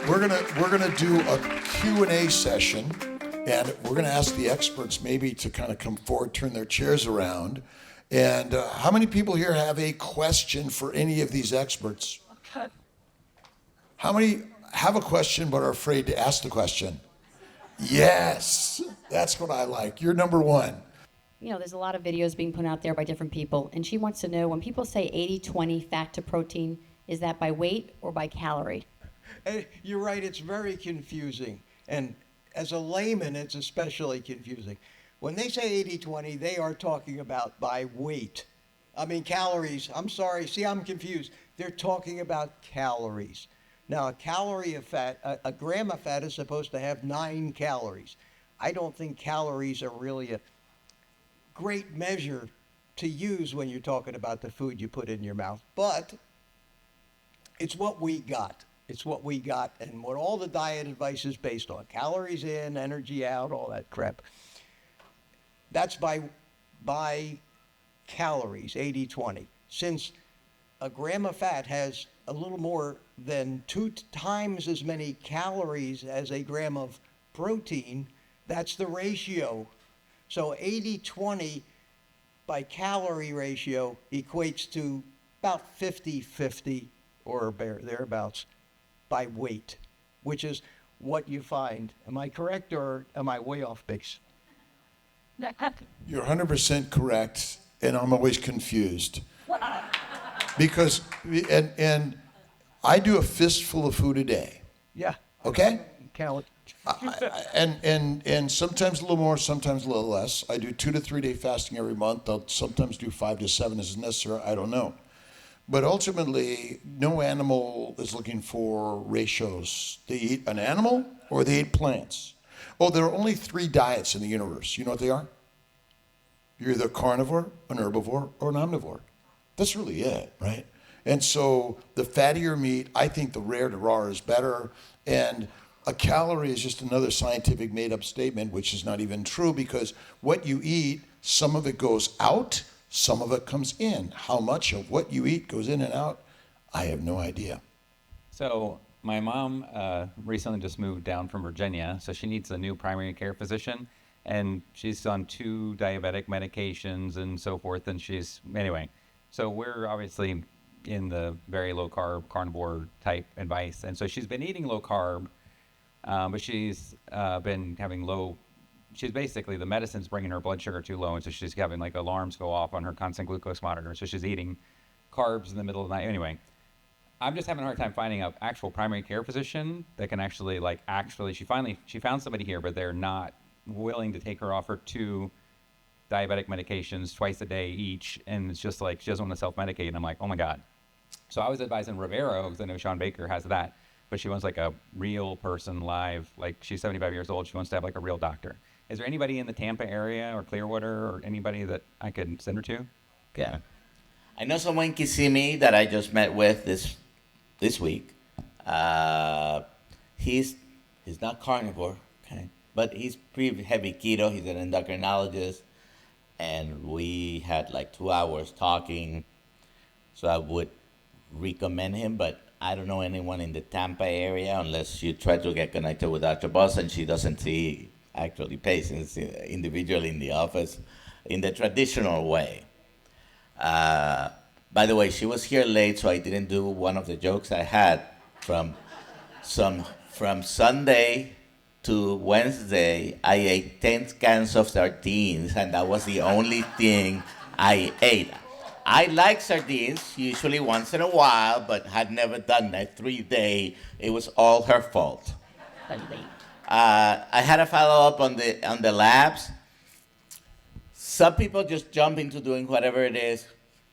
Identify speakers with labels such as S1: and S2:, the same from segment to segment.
S1: We're gonna do a Q&A session, and we're gonna ask the experts maybe to kind of come forward, turn their chairs around. And how many people here have a question for any of these experts? How many have a question but are afraid to ask the question? Yes, that's what I like. You're number one.
S2: You know, there's a lot of videos being put out there by different people, and she wants to know, when people say 80-20 fat to protein, is that by weight or by calorie?
S3: You're right, it's very confusing. And as a layman, it's especially confusing. When they say 80-20, they are talking about by weight. I mean, calories. I'm sorry. See, I'm confused. They're talking about calories. Now, a calorie of fat, a gram of fat is supposed to have 9 calories. I don't think calories are really a great measure to use when you're talking about the food you put in your mouth. But it's what we got. It's what we got and what all the diet advice is based on. Calories in, energy out, all that crap. That's by calories, 80-20. Since a gram of fat has a little more than 2 times as many calories as a gram of protein, that's the ratio. So 80-20 by calorie ratio equates to about 50-50 or thereabouts by weight, which is what you find. Am I correct or am I way off base?
S1: You're 100% correct, and I'm always confused. Because, and I do a fistful of food a day.
S3: Yeah.
S1: Okay?
S3: Count.
S1: And sometimes a little more, sometimes a little less. I do 2 to 3 day fasting every month. I'll sometimes do 5 to 7 as necessary. I don't know. But ultimately, no animal is looking for ratios. They eat an animal or they eat plants. Oh, there are only 3 diets in the universe. You know what they are? You're either a carnivore, an herbivore, or an omnivore. That's really it, right? And so the fattier meat, I think the rare to raw is better. And a calorie is just another scientific made-up statement, which is not even true, because what you eat, some of it goes out, some of it comes in. How much of what you eat goes in and out, I have no idea.
S4: So my mom recently just moved down from Virginia, so she needs a new primary care physician, and she's on 2 diabetic medications and so forth, and anyway. So we're obviously in the very low carb, carnivore type advice, and so she's been eating low carb, but she's been having she's basically, the medicine's bringing her blood sugar too low, and so she's having like alarms go off on her constant glucose monitor, so she's eating carbs in the middle of the night. Anyway, I'm just having a hard time finding an actual primary care physician that can actually, she found somebody here, but they're not willing to take her off her 2 diabetic medications twice a day each, and it's just like she doesn't want to self-medicate, and I'm like, oh my God. So I was advising Rivero, because I know Sean Baker has that, but she wants like a real person live, like she's 75 years old, she wants to have like a real doctor. Is there anybody in the Tampa area or Clearwater or anybody that I could send her to?
S5: Yeah. I know someone in Kissimmee that I just met with this week. He's not carnivore, okay, but he's pretty heavy keto. He's an endocrinologist, and we had like 2 hours talking. So I would recommend him, but I don't know anyone in the Tampa area unless you try to get connected with Dr. Boss, and she doesn't see actually patients individually in the office in the traditional way. By the way, she was here late, so I didn't do one of the jokes I had from Sunday to Wednesday. I ate 10 cans of sardines, and that was the only thing I ate. I like sardines, usually once in a while, but had never done that 3-day. It was all her fault. I had a follow-up on the labs. Some people just jump into doing whatever it is.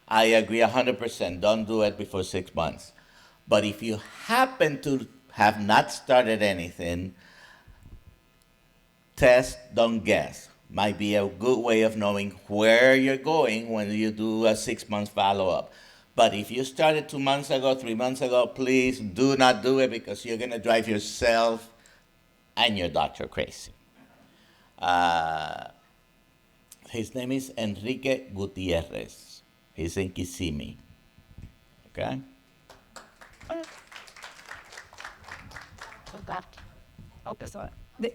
S5: I agree 100%. Don't do it before 6 months. But if you happen to have not started anything, test, don't guess. Might be a good way of knowing where you're going when you do a 6-month follow-up. But if you started 2 months ago, 3 months ago, please do not do it, because you're going to drive yourself and your doctor crazy. His name is Enrique Gutierrez. He's in Kissimmee. Okay?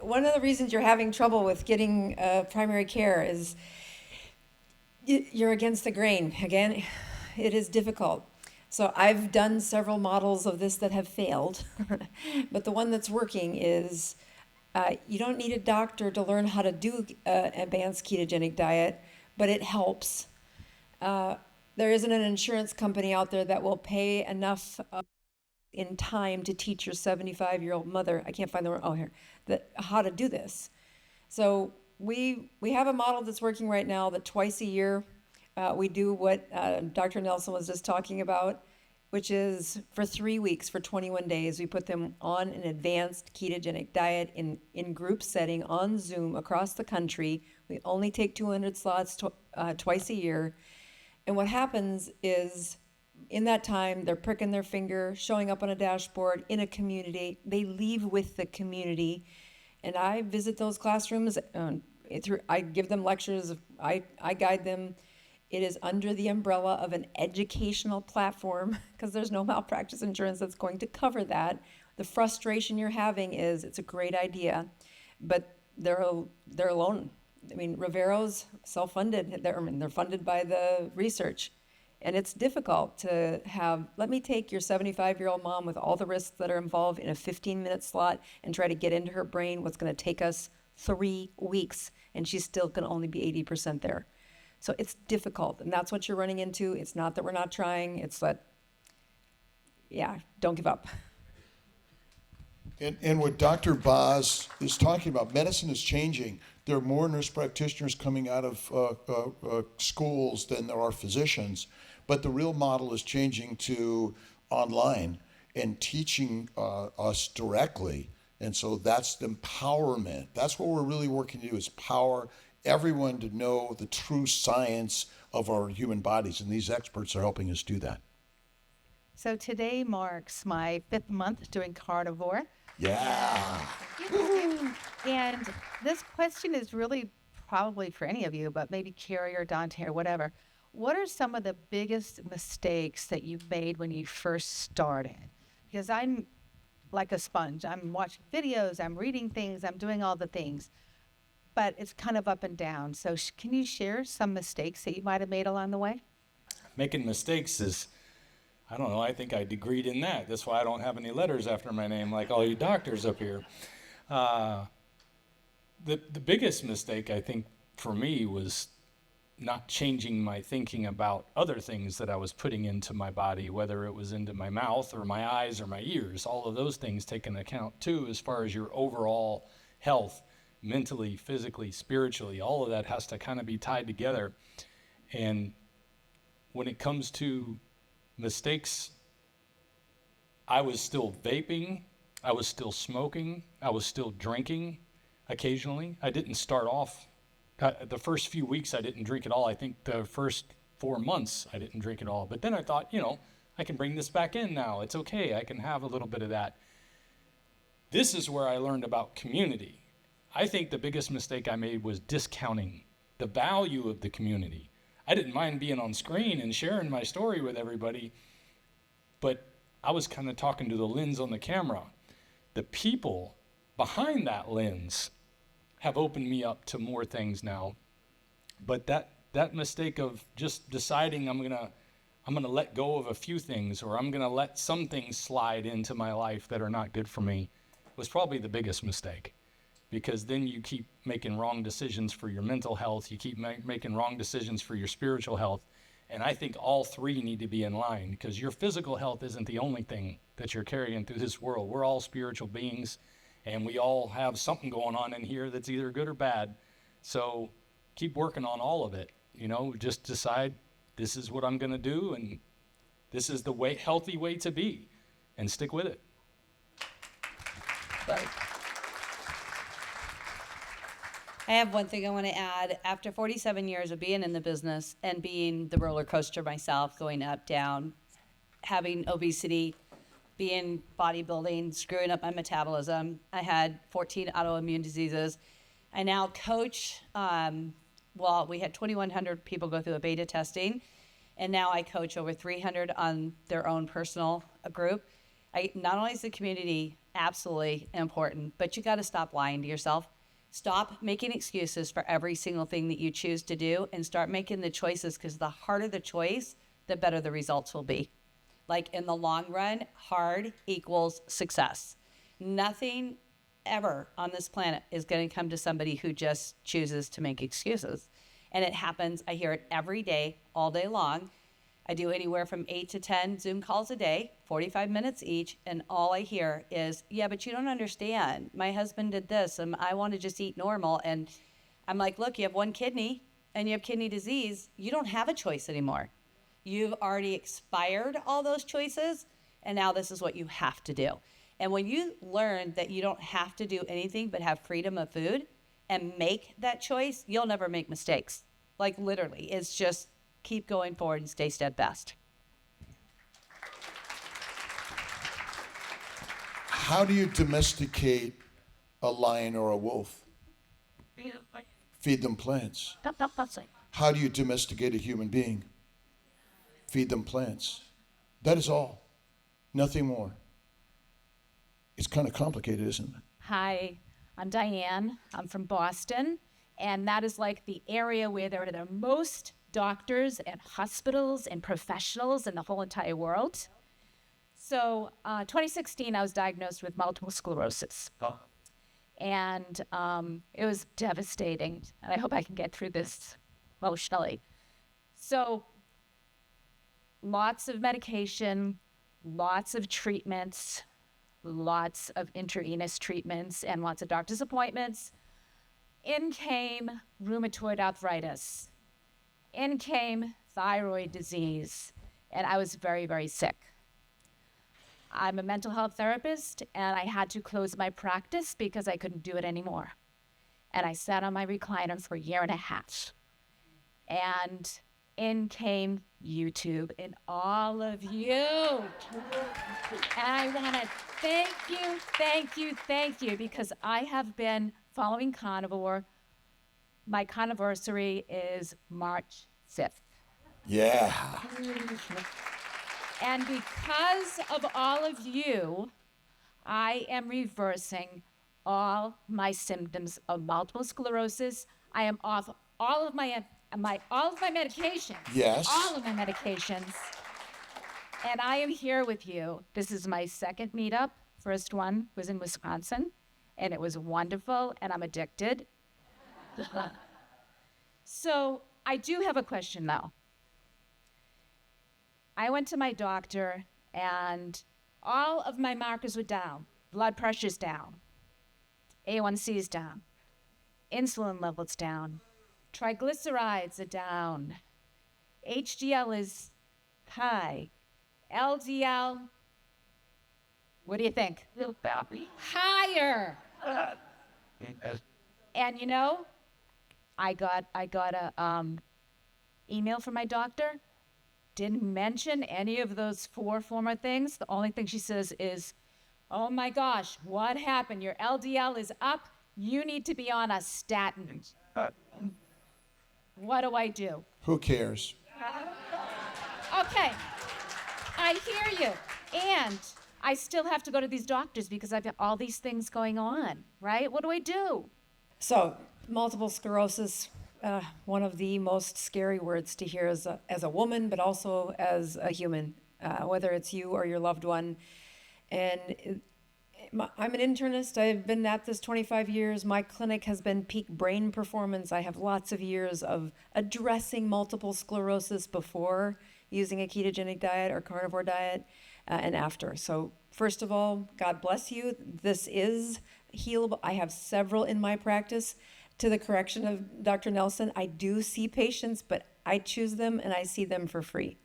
S6: One of the reasons you're having trouble with getting primary care is you're against the grain. Again, it is difficult. So I've done several models of this that have failed, but the one that's working is you don't need a doctor to learn how to do advanced ketogenic diet, but it helps. There isn't an insurance company out there that will pay enough in time to teach your 75-year-old mother, I can't find the word, oh, here, how to do this. So we have a model that's working right now that twice a year we do what Dr. Nelson was just talking about, which is for 3 weeks, for 21 days, we put them on an advanced ketogenic diet in group setting on Zoom across the country. We only take 200 slots twice a year. And what happens is in that time, they're pricking their finger, showing up on a dashboard in a community. They leave with the community. And I visit those classrooms. I give them lectures. I guide them. It is under the umbrella of an educational platform because there's no malpractice insurance that's going to cover that. The frustration you're having is it's a great idea, but they're alone. I mean, Rivero's self-funded. They're funded by the research. And it's difficult to have, let me take your 75-year-old mom with all the risks that are involved in a 15-minute slot and try to get into her brain what's going to take us 3 weeks, and she's still going to only be 80% there. So it's difficult, and that's what you're running into. It's not that we're not trying, it's that, yeah, don't give up.
S1: And what Dr. Boz is talking about, medicine is changing. There are more nurse practitioners coming out of schools than there are physicians, but the real model is changing to online and teaching us directly. And so that's the empowerment. That's what we're really working to do, is power everyone to know the true science of our human bodies. And these experts are helping us do that.
S7: So today marks my 5th month doing carnivore.
S1: Yeah.
S7: And this question is really probably for any of you, but maybe Carrie or Dante or whatever. What are some of the biggest mistakes that you made when you first started? Because I'm like a sponge. I'm watching videos, I'm reading things, I'm doing all the things, but it's kind of up and down. So can you share some mistakes that you might have made along the way?
S8: Making mistakes is, I don't know, I think I degreed in that. That's why I don't have any letters after my name like all you doctors up here. The biggest mistake, I think, for me was not changing my thinking about other things that I was putting into my body, whether it was into my mouth or my eyes or my ears. All of those things take into account, too, as far as your overall health, mentally, physically, spiritually. All of that has to kind of be tied together. And when it comes to mistakes, I was still vaping, I was still smoking, I was still drinking occasionally. I didn't start off, the first few weeks I didn't drink at all. I think the first 4 months I didn't drink at all. But then I thought, I can bring this back in now. It's okay, I can have a little bit of that. This is where I learned about community. I think the biggest mistake I made was discounting the value of the community. I didn't mind being on screen and sharing my story with everybody, but I was kind of talking to the lens on the camera. The people behind that lens have opened me up to more things now. But that mistake of just deciding I'm gonna let go of a few things, or I'm gonna let some things slide into my life that are not good for me, was probably the biggest mistake. Because then you keep making wrong decisions for your mental health, you keep making wrong decisions for your spiritual health, and I think all three need to be in line, because your physical health isn't the only thing that you're carrying through this world. We're all spiritual beings, and we all have something going on in here that's either good or bad. So keep working on all of it. Just decide this is what I'm going to do, and this is the healthy way to be, and stick with it.
S6: Right.
S2: I have one thing I want to add. After 47 years of being in the business and being the roller coaster myself, going up, down, having obesity, being bodybuilding, screwing up my metabolism, I had 14 autoimmune diseases. I now coach, we had 2,100 people go through a beta testing, And now I coach over 300 on their own personal group. Not only is the community absolutely important, but you got to stop lying to yourself. Stop making excuses for every single thing that you choose to do and start making the choices, because the harder the choice, the better the results will be. Like in the long run, hard equals success. Nothing ever on this planet is going to come to somebody who just chooses to make excuses. And it happens. I hear it every day, all day long. I do anywhere from 8 to 10 Zoom calls a day, 45 minutes each, and all I hear is, yeah, but you don't understand. My husband did this, and I want to just eat normal. And I'm like, look, you have one kidney, and you have kidney disease. You don't have a choice anymore. You've already expired all those choices, and now this is what you have to do. And when you learn that you don't have to do anything but have freedom of food and make that choice, you'll never make mistakes. Like literally, it's just keep going forward and stay steadfast.
S1: How do you domesticate a lion or a wolf? Feed them plants. How do you domesticate a human being? Feed them plants. That is all. Nothing more. It's kind of complicated, isn't it?
S9: Hi, I'm Diane. I'm from Boston, and that is like the area where there are the most doctors and hospitals and professionals in the whole entire world. So 2016, I was diagnosed with multiple sclerosis. And it was devastating, and I hope I can get through this emotionally. So lots of medication, lots of treatments, lots of intravenous treatments, and lots of doctor's appointments. In came rheumatoid arthritis. In came thyroid disease, and I was very, very sick. I'm a mental health therapist, and I had to close my practice because I couldn't do it anymore. And I sat on my recliner for a year and a half. And in came YouTube and all of you. And I want to thank you, because I have been following carnivore. My carniversary is March 5th.
S1: Yeah.
S9: And because of all of you, I am reversing all my symptoms of multiple sclerosis. I am off all of my medications.
S1: Yes.
S9: All of my medications. And I am here with you. This is my second meetup. First one was in Wisconsin, and it was wonderful, and I'm addicted. So I do have a question, though. I went to my doctor, and all of my markers were down. Blood pressure's down. A1C is down. Insulin levels down. Triglycerides are down. HDL is high. LDL, what do you think? Higher. And you know, I got a email from my doctor. Didn't mention any of those 4 former things. The only thing she says is, oh my gosh, what happened? Your LDL is up. You need to be on a statin. What do I do?
S1: Who cares?
S9: Okay, I hear you. And I still have to go to these doctors because I've got all these things going on, right? What do I do?
S6: So, multiple sclerosis, one of the most scary words to hear as a woman, but also as a human, whether it's you or your loved one. And I'm an internist. I've been at this 25 years. My clinic has been peak brain performance. I have lots of years of addressing multiple sclerosis before using a ketogenic diet or carnivore diet and after. So first of all, God bless you. This is healable. I have several in my practice. To the correction of Dr. Nelson, I do see patients, but I choose them and I see them for free.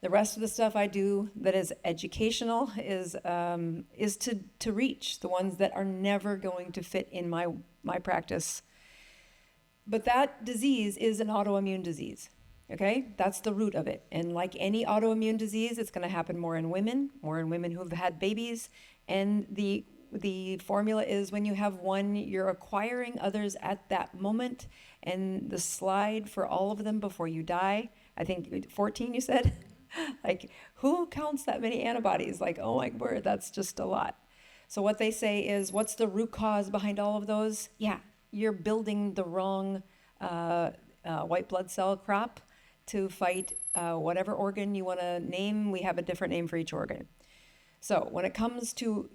S6: The rest of the stuff I do that is educational is to reach the ones that are never going to fit in my practice. But that disease is an autoimmune disease, okay? That's the root of it. And like any autoimmune disease, it's going to happen more in women who've had babies. And the formula is when you have one, you're acquiring others at that moment. And the slide for all of them before you die, I think 14, you said? Like, who counts that many antibodies? Like, oh my word, that's just a lot. So what they say is, what's the root cause behind all of those? Yeah, you're building the wrong white blood cell crop to fight whatever organ you want to name. We have a different name for each organ. So when it comes to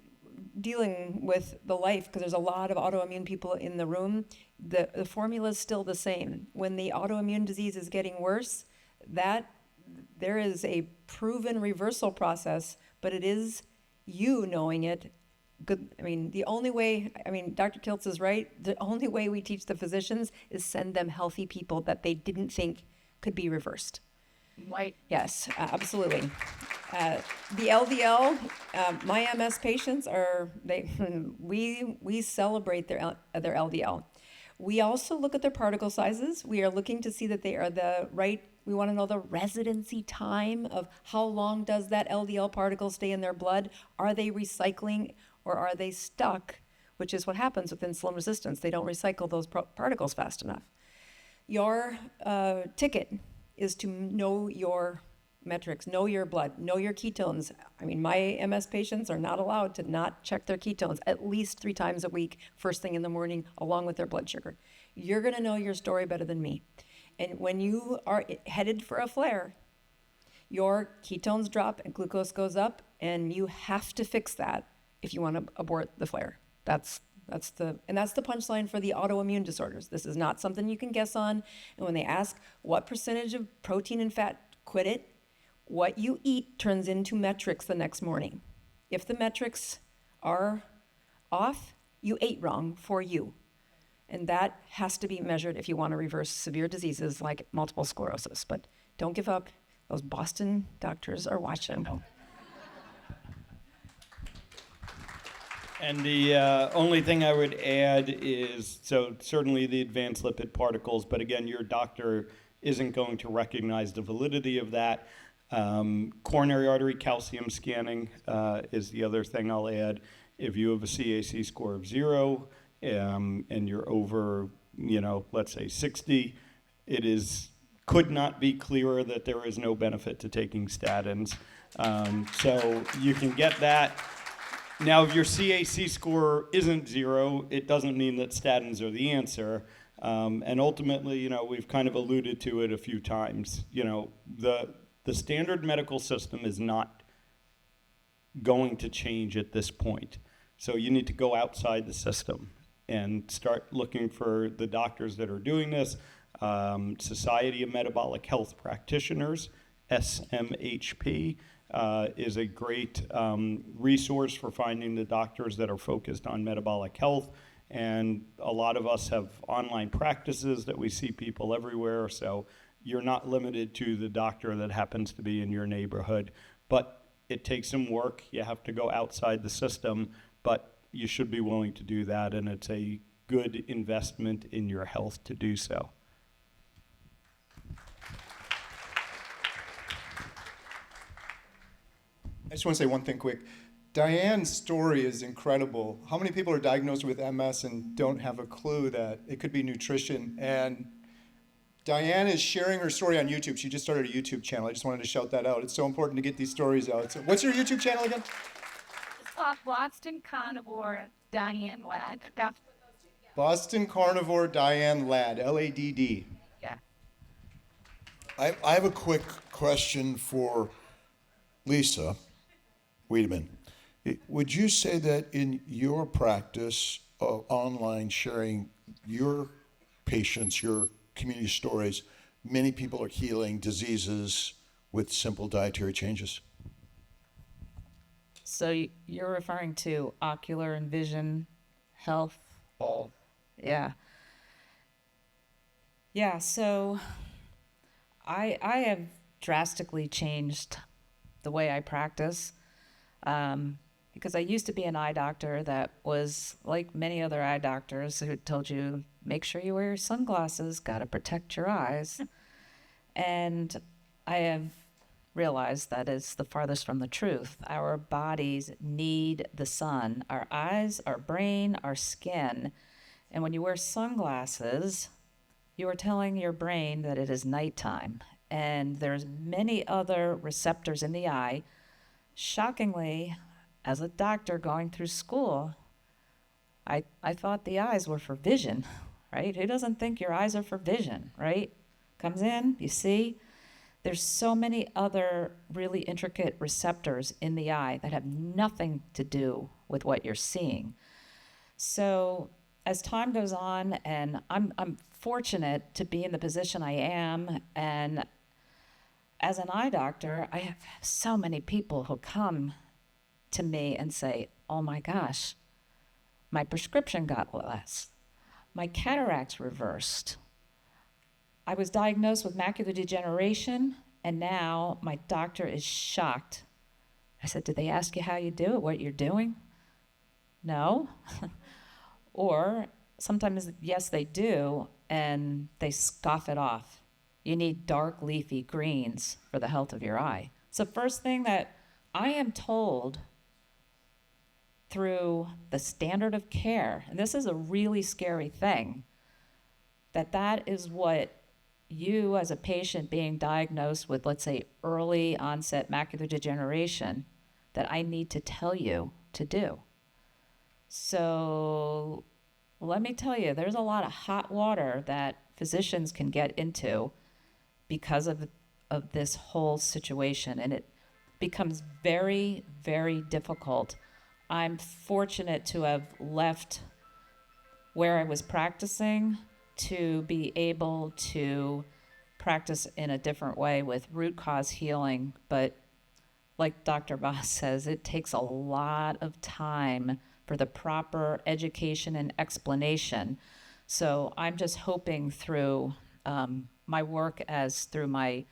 S6: dealing with the life, because there's a lot of autoimmune people in the room, the formula is still the same. When the autoimmune disease is getting worse, that there is a proven reversal process, but it is you knowing it. Good. I mean, the only way, Dr. Tiltz is right. The only way we teach the physicians is send them healthy people that they didn't think could be reversed.
S7: Right.
S6: Yes, absolutely. The LDL, my MS patients we celebrate their LDL. We also look at their particle sizes. We are looking to see that they are the right, we want to know the residency time of how long does that LDL particle stay in their blood? Are they recycling or are they stuck? Which is what happens with insulin resistance. They don't recycle those particles fast enough. Your ticket is to know your metrics, know your blood, know your ketones. My MS patients are not allowed to not check their ketones at least 3 times a week, first thing in the morning, along with their blood sugar. You're gonna know your story better than me. And when you are headed for a flare, your ketones drop and glucose goes up, and you have to fix that if you want to abort the flare. That's the punchline for the autoimmune disorders. This is not something you can guess on. And when they ask what percentage of protein and fat, quit it. What you eat turns into metrics the next morning. If the metrics are off, you ate wrong for you. And that has to be measured if you want to reverse severe diseases like multiple sclerosis. But don't give up. Those Boston doctors are watching.
S10: And the only thing I would add is, so certainly the advanced lipid particles, but again, your doctor isn't going to recognize the validity of that. Coronary artery calcium scanning is the other thing I'll add. If you have a CAC score of 0 and you're over, let's say 60, could not be clearer that there is no benefit to taking statins. So you can get that. Now, if your CAC score isn't 0, it doesn't mean that statins are the answer. And ultimately, we've kind of alluded to it a few times. The standard medical system is not going to change at this point. So you need to go outside the system and start looking for the doctors that are doing this. Society of Metabolic Health Practitioners, SMHP, is a great resource for finding the doctors that are focused on metabolic health. And a lot of us have online practices that we see people everywhere. So you're not limited to the doctor that happens to be in your neighborhood. But it takes some work. You have to go outside the system, but you should be willing to do that. And it's a good investment in your health to do so.
S11: I just want to say one thing quick. Diane's story is incredible. How many people are diagnosed with MS and don't have a clue that it could be nutrition? And Diane is sharing her story on YouTube. She just started a YouTube channel. I just wanted to shout that out. It's so important to get these stories out. So what's your YouTube channel again?
S9: It's called Boston Carnivore Diane Ladd.
S11: Boston Carnivore Diane Ladd, Ladd.
S9: Yeah.
S1: I have a quick question for Lisa. Wait a minute. Would you say that in your practice of online sharing your patients, your community stories, many people are healing diseases with simple dietary changes?
S2: So you're referring to ocular and vision health?
S8: All.
S2: Yeah. Yeah, so I have drastically changed the way I practice because I used to be an eye doctor that was like many other eye doctors who told you, make sure you wear your sunglasses, got to protect your eyes. And I have realized that is the farthest from the truth. Our bodies need the sun, our eyes, our brain, our skin. And when you wear sunglasses, you are telling your brain that it is nighttime.
S12: and there's many other receptors in the eye. Shockingly, as a doctor going through school, I thought the eyes were for vision, right? Who doesn't think your eyes are for vision, right? Comes in, you see. There's so many other really intricate receptors in the eye that have nothing to do with what you're seeing. So as time goes on, and I'm fortunate to be in the position I am, and as an eye doctor, I have so many people who come to me and say, oh my gosh, my prescription got less. My cataracts reversed. I was diagnosed with macular degeneration, and now my doctor is shocked. I said, did they ask you how you do it, what you're doing? No. Or sometimes, yes, they do, and they scoff it off. You need dark leafy greens for the health of your eye. It's the first thing that I am told through the standard of care, and this is a really scary thing, that is what you as a patient being diagnosed with, let's say, early onset macular degeneration, that I need to tell you to do. So let me tell you, there's a lot of hot water that physicians can get into because of this whole situation, and it becomes very, very difficult. I'm fortunate to have left where I was practicing to be able to practice in a different way with root cause healing. But like Dr. Boss says, it takes a lot of time for the proper education and explanation. So I'm just hoping through my work through my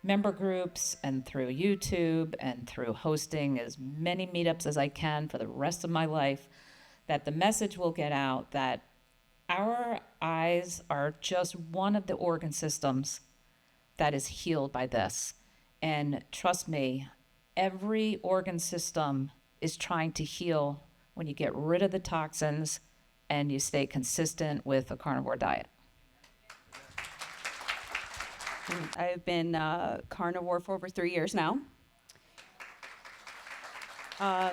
S12: member groups and through YouTube and through hosting as many meetups as I can for the rest of my life, that the message will get out that our eyes are just one of the organ systems that is healed by this. And trust me, every organ system is trying to heal when you get rid of the toxins and you stay consistent with a carnivore diet.
S13: I've been carnivore for over 3 years now. I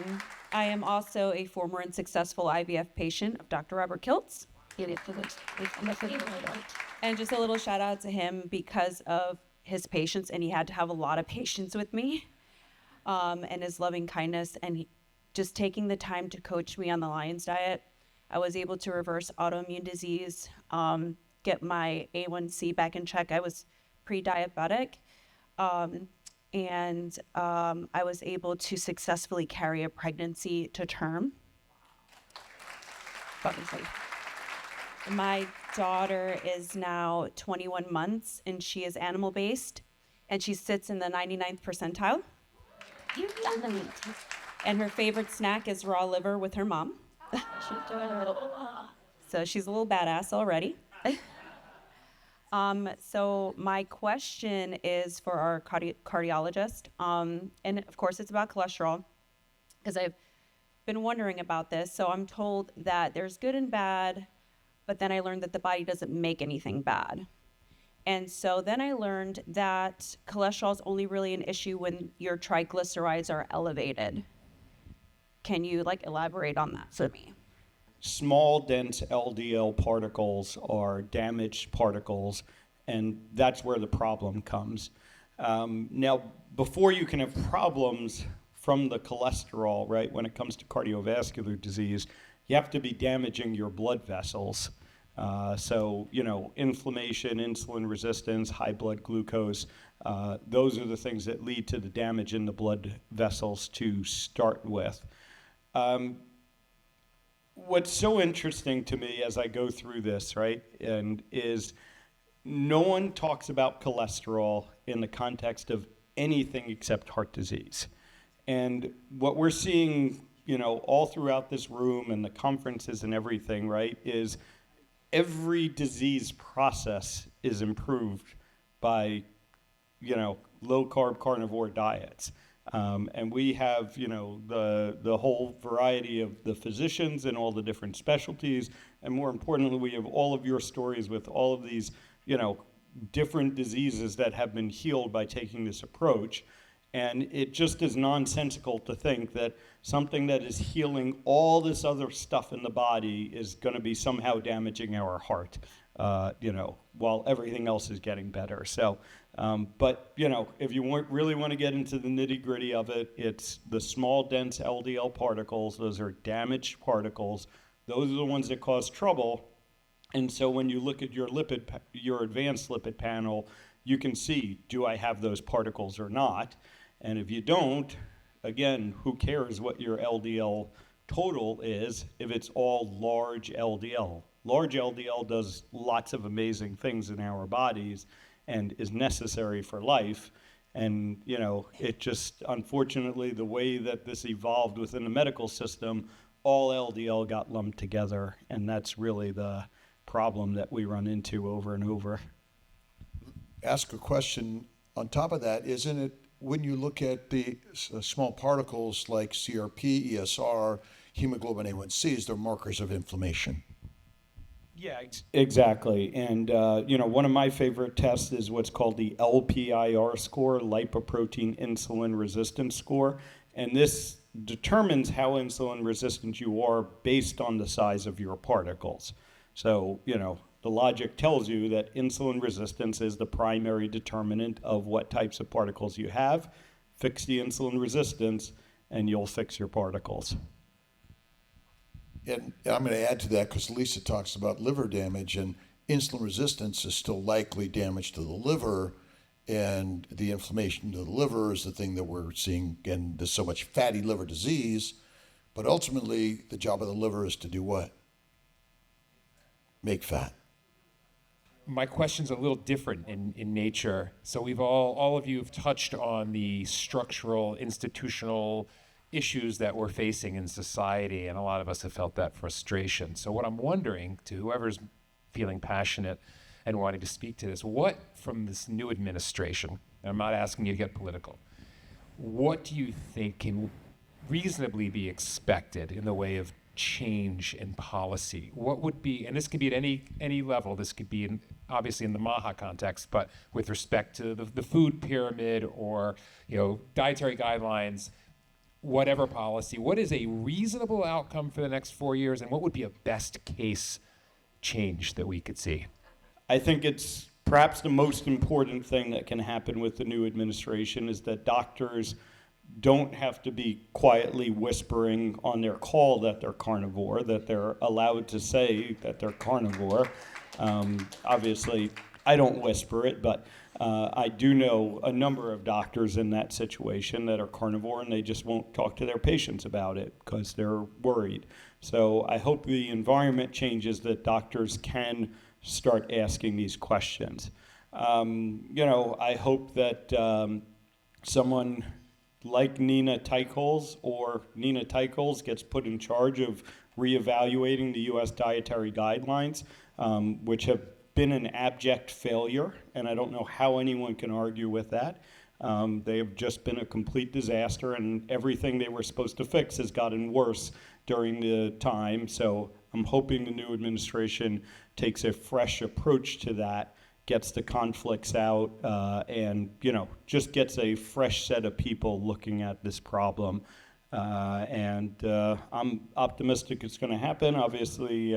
S13: am also a former and successful IVF patient of Dr. Robert Kiltz. And just a little shout out to him because of his patience, and he had to have a lot of patience with me, and his loving kindness, and just taking the time to coach me on the Lions diet. I was able to reverse autoimmune disease, get my A1C back in check. I was pre-diabetic, and I was able to successfully carry a pregnancy to term. My daughter is now 21 months, and she is animal-based, and she sits in the 99th percentile. And her favorite snack is raw liver with her mom. So she's a little badass already. So my question is for our cardiologist, and of course it's about cholesterol, because I've been wondering about this. So I'm told that there's good and bad, but then I learned that the body doesn't make anything bad. And so then I learned that cholesterol is only really an issue when your triglycerides are elevated. Can you elaborate on that for me?
S10: Small, dense LDL particles are damaged particles, and that's where the problem comes. Now, before you can have problems from the cholesterol, right, when it comes to cardiovascular disease, you have to be damaging your blood vessels. So, inflammation, insulin resistance, high blood glucose, those are the things that lead to the damage in the blood vessels to start with. What's so interesting to me as I go through this, right, is no one talks about cholesterol in the context of anything except heart disease. And what we're seeing, all throughout this room and the conferences and everything, right, is every disease process is improved by, low-carb carnivore diets. And we have, the whole variety of the physicians and all the different specialties. And more importantly, we have all of your stories with all of these, different diseases that have been healed by taking this approach. And it just is nonsensical to think that something that is healing all this other stuff in the body is going to be somehow damaging our heart, while everything else is getting better. So, but, if you really want to get into the nitty gritty of it, it's the small, dense LDL particles. Those are damaged particles. Those are the ones that cause trouble. And so when you look at your advanced lipid panel, you can see, do I have those particles or not? And if you don't, again, who cares what your LDL total is if it's all large LDL? Large LDL does lots of amazing things in our bodies and is necessary for life. And, it just, unfortunately, the way that this evolved within the medical system, all LDL got lumped together. And that's really the problem that we run into over and over.
S1: Ask a question on top of that. Isn't it, when you look at the small particles like CRP, ESR, hemoglobin A1Cs, they're markers of inflammation?
S10: Yeah, exactly. And, one of my favorite tests is what's called the LPIR score, lipoprotein insulin resistance score. And this determines how insulin resistant you are based on the size of your particles. So, the logic tells you that insulin resistance is the primary determinant of what types of particles you have. Fix the insulin resistance, and you'll fix your particles.
S1: And I'm going to add to that because Lisa talks about liver damage, and insulin resistance is still likely damage to the liver, and the inflammation to the liver is the thing that we're seeing. And there's so much fatty liver disease, but ultimately the job of the liver is to do what? Make fat.
S14: My question's a little different in nature. So we've all of you have touched on the structural, institutional issues that we're facing in society, and a lot of us have felt that frustration. So what I'm wondering, to whoever's feeling passionate and wanting to speak to this, what from this new administration, and I'm not asking you to get political, what do you think can reasonably be expected in the way of change in policy? What would be, and this could be at any level, this could be obviously in the MAHA context, but with respect to the food pyramid or dietary guidelines, whatever policy, what is a reasonable outcome for the next 4 years, and what would be a best case change that we could see?
S10: I think it's perhaps the most important thing that can happen with the new administration is that doctors don't have to be quietly whispering on their call that they're carnivore, that they're allowed to say that they're carnivore. Obviously, I don't whisper it, but I do know a number of doctors in that situation that are carnivore, and they just won't talk to their patients about it because they're worried. So I hope the environment changes that doctors can start asking these questions. I hope that someone like Nina Teicholz gets put in charge of reevaluating the U.S. dietary guidelines, which have been an abject failure, and I don't know how anyone can argue with that. They have just been a complete disaster, and everything they were supposed to fix has gotten worse during the time. So I'm hoping the new administration takes a fresh approach to that, gets the conflicts out, and just gets a fresh set of people looking at this problem. And I'm optimistic it's going to happen. Obviously,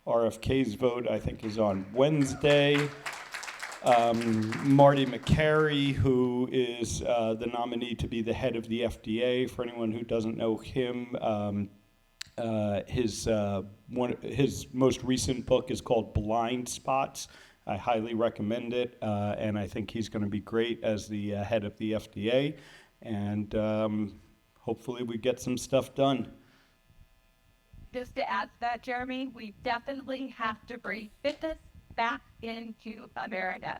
S10: RFK's vote, I think, is on Wednesday. Marty McCary, who is the nominee to be the head of the FDA, for anyone who doesn't know him, his most recent book is called Blind Spots. I highly recommend it, and I think he's going to be great as the head of the FDA, and hopefully we get some stuff done.
S9: Just to add to that, Jeremy, we definitely have to bring fitness back into America.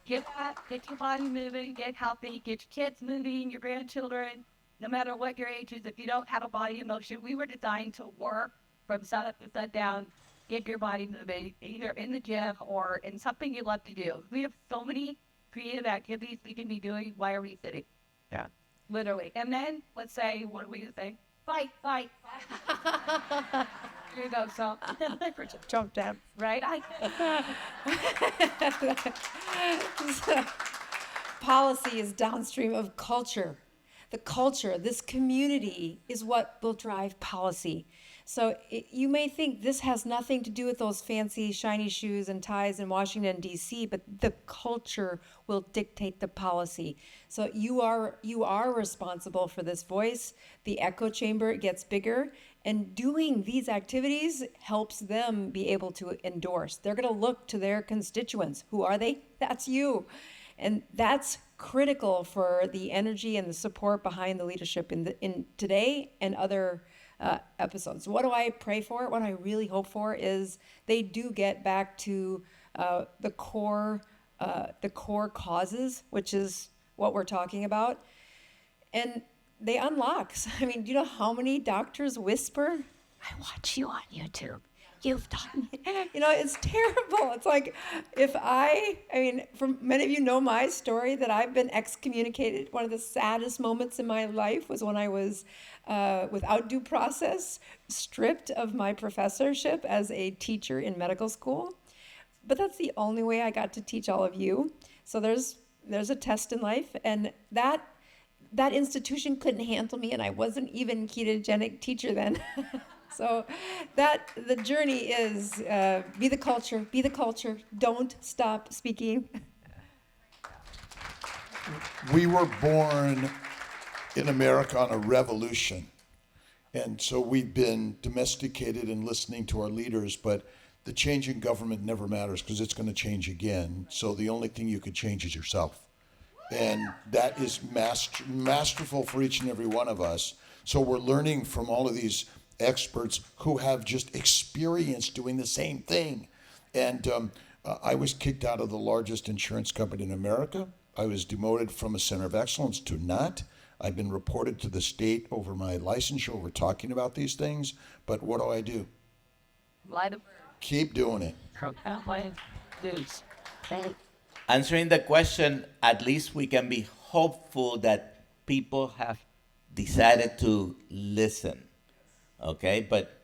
S9: Get your body moving, get healthy, get your kids moving, your grandchildren, no matter what your age is. If you don't have a body in motion, we were designed to work from sun up to sundown. Get your body moving, either in the gym or in something you love to do. We have so many creative activities we can be doing. Why are we sitting?
S14: Yeah.
S9: Literally. And then let's say, what do we say? Fight, fight. You know, so jump down, right?
S6: Policy is downstream of culture. The culture, this community, is what will drive policy. So you may think this has nothing to do with those fancy shiny shoes and ties in Washington, D.C., but the culture will dictate the policy. So you are responsible for this voice. The echo chamber gets bigger, and doing these activities helps them be able to endorse. They're going to look to their constituents. Who are they? That's you. And that's critical for the energy and the support behind the leadership in today and other episodes. What do I pray for? What I really hope for is they do get back to the core causes, which is what we're talking about, and they unlock. I mean, do you know how many doctors whisper? I watch you on YouTube. You've done it. You know, it's terrible. It's like I mean, for many of you know my story that I've been excommunicated. One of the saddest moments in my life was when I was, without due process, stripped of my professorship as a teacher in medical school. But that's the only way I got to teach all of you. So there's a test in life, and that institution couldn't handle me, and I wasn't even ketogenic teacher then. So the journey is be the culture, don't stop speaking.
S1: We were born in America on a revolution. And so we've been domesticated in listening to our leaders, but the change in government never matters because it's going to change again. So the only thing you could change is yourself. And that is masterful for each and every one of us. So we're learning from all of these experts who have just experience doing the same thing. And I was kicked out of the largest insurance company in America. I was demoted from a center of excellence to not. I've been reported to the state over my licensure over talking about these things. But what do? Keep doing it.
S5: Answering the question, at least we can be hopeful that people have decided to listen. Okay, but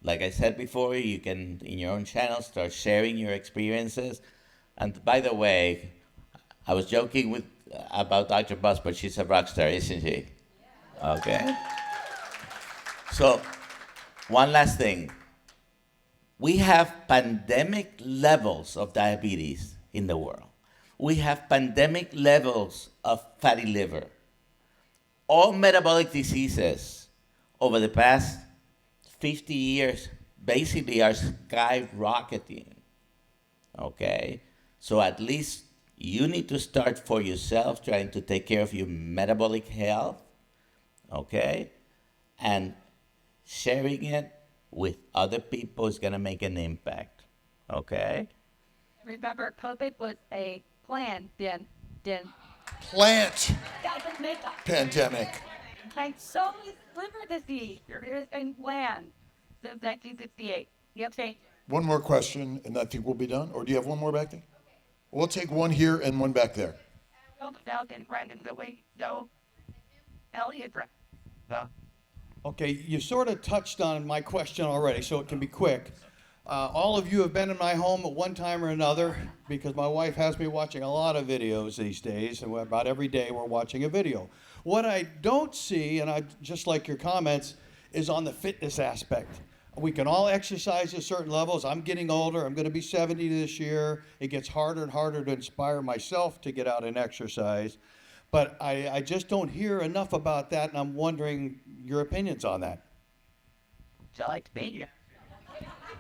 S5: like I said before, you can, in your own channel, start sharing your experiences. And by the way, I was joking about Dr. Buss, but she's a rock star, isn't she? Okay. So, one last thing. We have pandemic levels of diabetes in the world. We have pandemic levels of fatty liver. All metabolic diseases over the past 50 years basically are skyrocketing, okay? So at least you need to start for yourself trying to take care of your metabolic health, okay? And sharing it with other people is gonna make an impact, okay?
S9: Remember, COVID was a plan then.
S1: Plant pandemic.
S9: Like so is liver disease and plan. The 1958. Yep, say.
S1: One more question, and I think we'll be done. Or do you have one more back there? We'll take one here and one back there.
S9: Falcon, Brandon, the way, no. Elliot,
S3: Okay, you sort of touched on my question already, so it can be quick. All of you have been in my home at one time or another because my wife has me watching a lot of videos these days, and about every day we're watching a video. What I don't see, and I just like your comments, is on the fitness aspect. We can all exercise at certain levels. I'm getting older. I'm going to be 70 this year. It gets harder and harder to inspire myself to get out and exercise. But I just don't hear enough about that, and I'm wondering your opinions on that.
S9: I like to be here.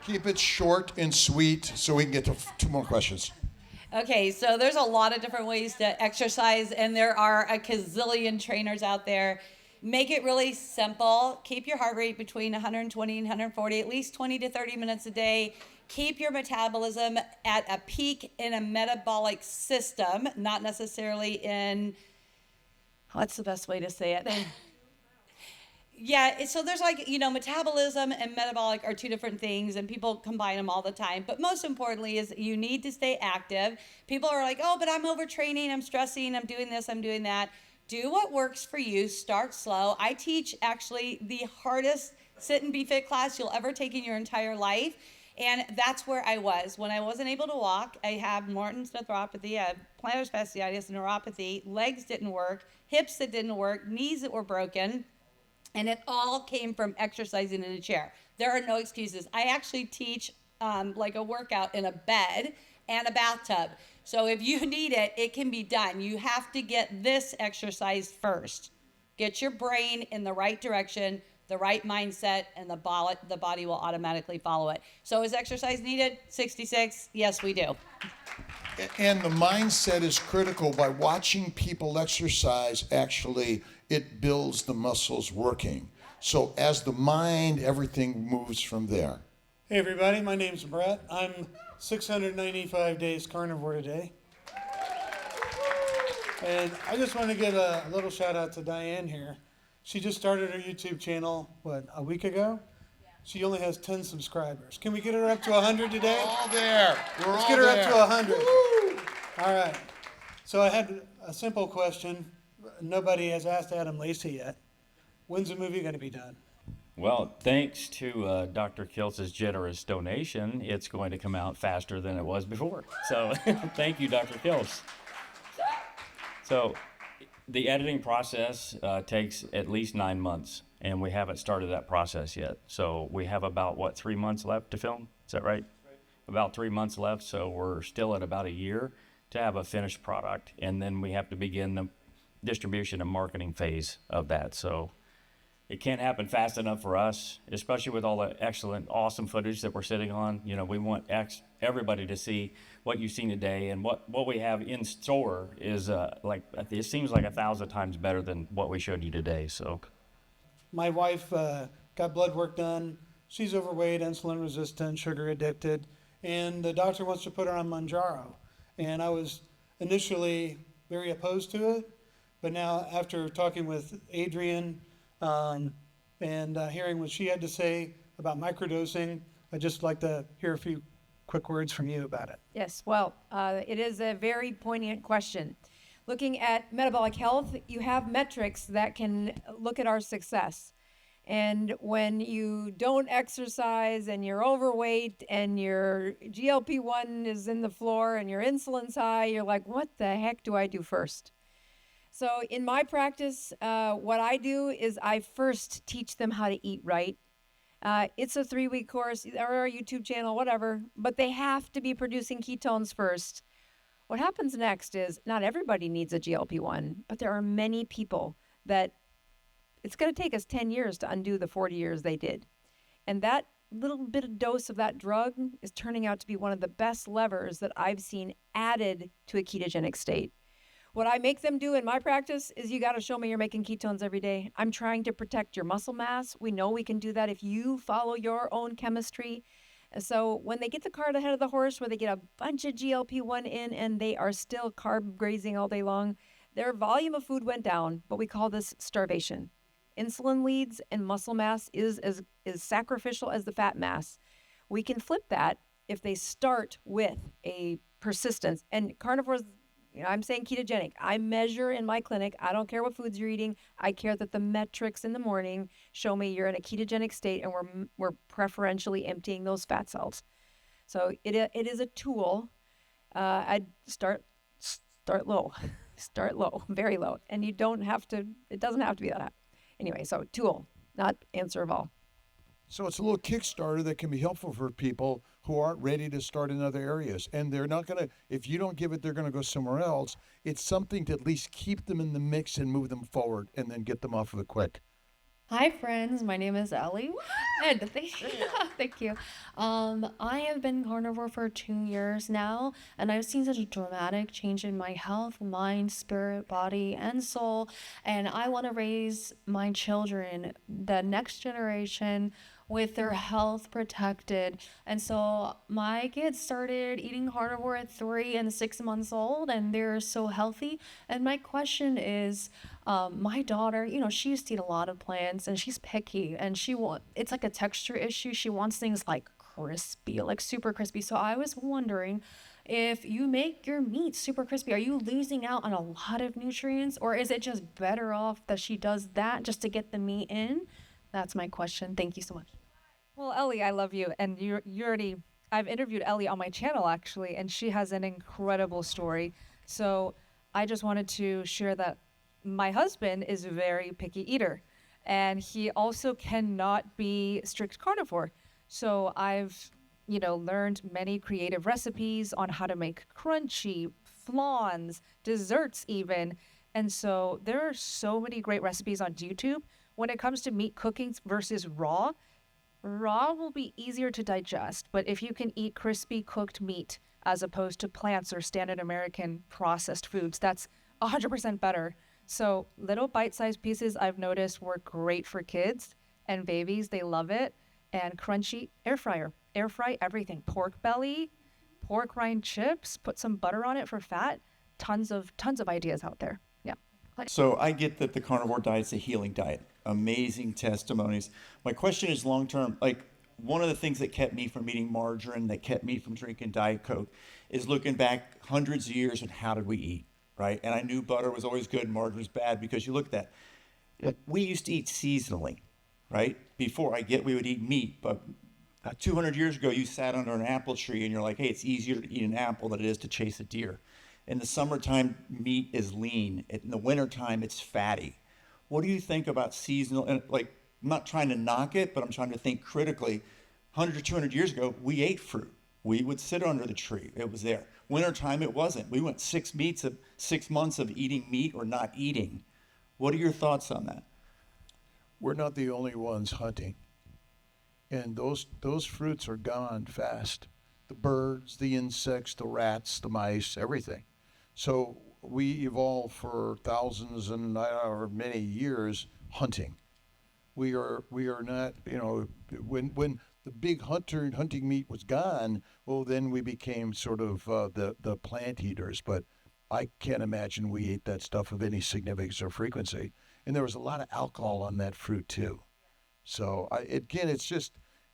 S1: Keep it short and sweet so we can get to two more questions.
S2: Okay, so there's a lot of different ways to exercise, and there are a gazillion trainers out there. Make it really simple. Keep your heart rate between 120 and 140, at least 20 to 30 minutes a day. Keep your metabolism at a peak in a metabolic system, not necessarily in, what's the best way to say it? Yeah, so there's metabolism and metabolic are two different things, and people combine them all the time. But most importantly is you need to stay active. People are like, oh, but I'm overtraining, I'm stressing, I'm doing this, I'm doing that. Do what works for you. Start slow. I teach actually the hardest sit and be fit class you'll ever take in your entire life. And that's where I was. When I wasn't able to walk, I have Martin's nephropathy, I have plantar fasciitis, neuropathy, legs didn't work, hips that didn't work, knees that were broken. And it all came from exercising in a chair. There are no excuses. I actually teach like a workout in a bed and a bathtub. So if you need it, it can be done. You have to get this exercise first. Get your brain in the right direction, the right mindset, and the body will automatically follow it. So is exercise needed? 66, yes, we do.
S1: And the mindset is critical. By watching people exercise, actually, it builds the muscles working. So as the mind, everything moves from there.
S15: Hey everybody, my name's Brett. I'm 695 days carnivore today. And I just want to give a little shout out to Diane here. She just started her YouTube channel, a week ago? She only has 10 subscribers. Can we get her up to 100 today?
S1: All there.
S15: Let's get her up to 100. All right. So I had a simple question. Nobody has asked Adam Lacey yet. When's the movie going to be done?
S16: Well, thanks to Dr. Kiltz's generous donation, it's going to come out faster than it was before. So thank you, Dr. Kiltz. So the editing process takes at least 9 months, and we haven't started that process yet. So we have about, 3 months left to film? Is that right? About 3 months left, so we're still at about a year to have a finished product, and then we have to begin the distribution and marketing phase of that. So it can't happen fast enough for us, especially with all the excellent, awesome footage that we're sitting on. You know, we want everybody to see what you've seen today, and what we have in store is it seems like 1,000 times better than what we showed you today. So,
S15: My wife got blood work done. She's overweight, insulin resistant, sugar addicted, and the doctor wants to put her on Mounjaro. And I was initially very opposed to it, but now after talking with Adrian, and hearing what she had to say about microdosing, I'd just like to hear a few quick words from you about it.
S6: Yes, well, it is a very poignant question. Looking at metabolic health, you have metrics that can look at our success. And when you don't exercise and you're overweight and your GLP-1 is in the floor and your insulin's high, you're like, what the heck do I do first? So in my practice, what I do is I first teach them how to eat right. It's a 3-week course or our YouTube channel, whatever, but they have to be producing ketones first. What happens next is not everybody needs a GLP-1, but there are many people that it's going to take us 10 years to undo the 40 years they did. And that little bit of dose of that drug is turning out to be one of the best levers that I've seen added to a ketogenic state. What I make them do in my practice is you got to show me you're making ketones every day. I'm trying to protect your muscle mass. We know we can do that if you follow your own chemistry. So when they get the cart ahead of the horse where they get a bunch of GLP-1 in and they are still carb grazing all day long, their volume of food went down, but we call this starvation. Insulin leads and muscle mass is as sacrificial as the fat mass. We can flip that if they start with a persistence. And carnivores, I'm saying ketogenic. I measure in my clinic. I don't care what foods you're eating. I care that the metrics in the morning show me you're in a ketogenic state and we're preferentially emptying those fat cells. So it is a tool. I'd start low, start low, very low, and you don't have to. It doesn't have to be that high. Anyway, so tool, not answer of all.
S1: So it's a little Kickstarter that can be helpful for people who aren't ready to start in other areas. And they're not going to, if you don't give it, they're going to go somewhere else. It's something to at least keep them in the mix and move them forward and then get them off of it quick.
S17: Hi friends, my name is Ellie. And thank you. I have been carnivore for 2 years now, and I've seen such a dramatic change in my health, mind, spirit, body, and soul. And I want to raise my children, the next generation, with their health protected. And so my kids started eating carnivore at 3 and 6 months old, and they're so healthy. And my question is, my daughter, she used to eat a lot of plants, and she's picky, and it's like a texture issue. She wants things like crispy, like super crispy. So I was wondering, if you make your meat super crispy, are you losing out on a lot of nutrients, or is it just better off that she does that just to get the meat in? That's my question. Thank you so much.
S18: Well, Ellie, I love you, and you already. I've interviewed Ellie on my channel actually, and she has an incredible story. So I just wanted to share that my husband is a very picky eater, and he also cannot be strict carnivore. So I've, learned many creative recipes on how to make crunchy flans, desserts even. And so there are so many great recipes on YouTube. When it comes to meat cooking versus raw, raw will be easier to digest, but if you can eat crispy cooked meat as opposed to plants or standard American processed foods, that's 100% better. So little bite-sized pieces I've noticed work great for kids and babies. They love it. And crunchy air fryer. Air fry everything. Pork belly, pork rind chips, put some butter on it for fat. Tons of ideas out there. Yeah.
S19: So I get that the carnivore diet's a healing diet. Amazing testimonies. My question is long term. Like, one of the things that kept me from eating margarine, that kept me from drinking Diet Coke, is looking back hundreds of years and how did we eat, right? And I knew butter was always good, margarine was bad, because you look at that. We used to eat seasonally, right? Before we would eat meat, but 200 years ago, you sat under an apple tree and you're like, hey, it's easier to eat an apple than it is to chase a deer. In the summertime, meat is lean. In the wintertime, it's fatty. What do you think about seasonal? And I'm not trying to knock it, but I'm trying to think critically. 100 or 200 years ago, we ate fruit. We would sit under the tree. It was there. Wintertime, it wasn't. We went 6 months of eating meat or not eating. What are your thoughts on that?
S1: We're not the only ones hunting. And those fruits are gone fast. The birds, the insects, the rats, the mice, everything. So we evolved for thousands and or many years hunting. We are not, when the big hunting meat was gone, well, then we became sort of the plant eaters. But I can't imagine we ate that stuff of any significance or frequency. And there was a lot of alcohol on that fruit too. So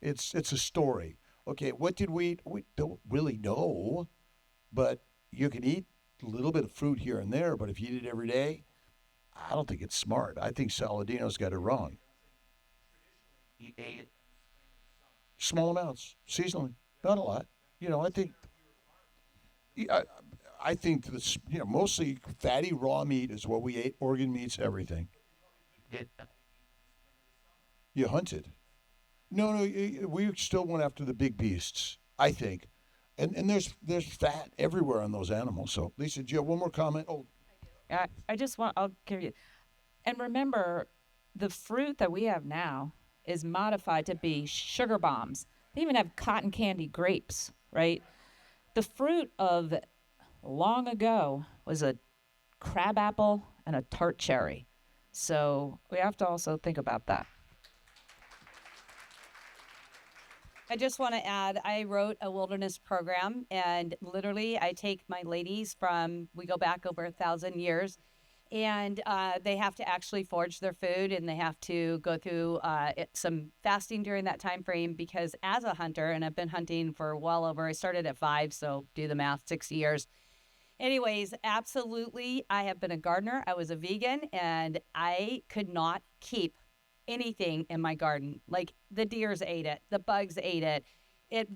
S1: it's a story. Okay, what did we eat? We don't really know, but you can eat a little bit of fruit here and there, but if you eat it every day, I don't think it's smart. I think Saladino's got it wrong. You ate it. Small amounts, seasonally, not a lot. I think this, mostly fatty raw meat is what we ate. Organ meats, everything. You hunted. No, we still went after the big beasts, I think. And there's fat everywhere on those animals. So, Lisa, do you have one more comment? Oh,
S12: I'll give you, and remember, the fruit that we have now is modified to be sugar bombs. They even have cotton candy grapes, right? The fruit of long ago was a crab apple and a tart cherry. So we have to also think about that.
S2: I just want to add, I wrote a wilderness program, and literally I take my ladies we go back over 1,000 years, and they have to actually forage their food, and they have to go through some fasting during that time frame, because as a hunter, and I've been hunting for I started at 5, so do the math, 6 years. Anyways, absolutely, I have been a gardener. I was a vegan, and I could not keep anything in my garden. Like, the deers ate it, the bugs ate it,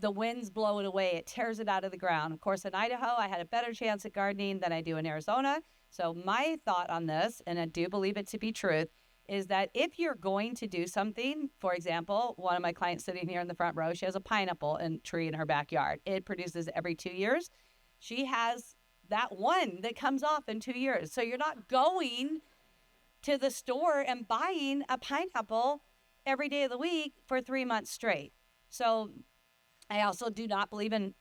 S2: the winds blow it away, it tears it out of the ground. Of course, in Idaho, I had a better chance at gardening than I do in Arizona. So my thought on this, and I do believe it to be truth, is that if you're going to do something, for example, one of my clients sitting here in the front row, she has a pineapple tree in her backyard. It produces every 2 years. She has that one that comes off in 2 years. So you're not going to the store and buying a pineapple every day of the week for 3 months straight. So I also do not believe in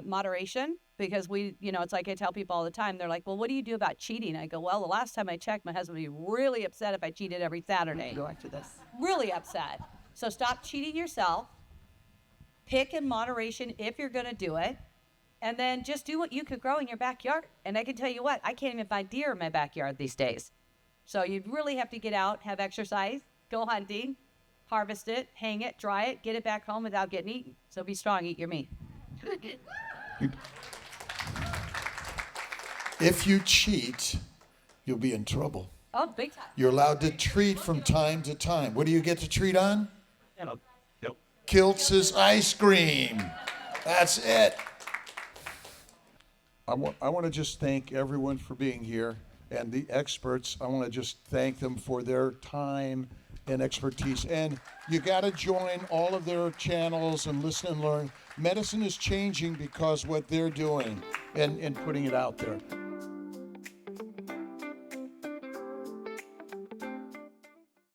S2: moderation, because it's like I tell people all the time, they're like, well, what do you do about cheating? I go, well, the last time I checked, my husband would be really upset if I cheated every Saturday.
S3: Go after this.
S2: Really upset. So stop cheating yourself. Pick in moderation if you're going to do it. And then just do what you could grow in your backyard. And I can tell you what, I can't even find deer in my backyard these days. So you really have to get out, have exercise, go hunting, harvest it, hang it, dry it, get it back home without getting eaten. So be strong, eat your meat.
S1: If you cheat, you'll be in trouble.
S2: Oh, big time.
S1: You're allowed to treat from time to time. What do you get to treat on?
S16: Nope.
S1: Kiltz's ice cream. That's it. I want to just thank everyone for being here, and the experts. I want to just thank them for their time and expertise. And you got to join all of their channels and listen and learn. Medicine is changing because what they're doing and putting it out there.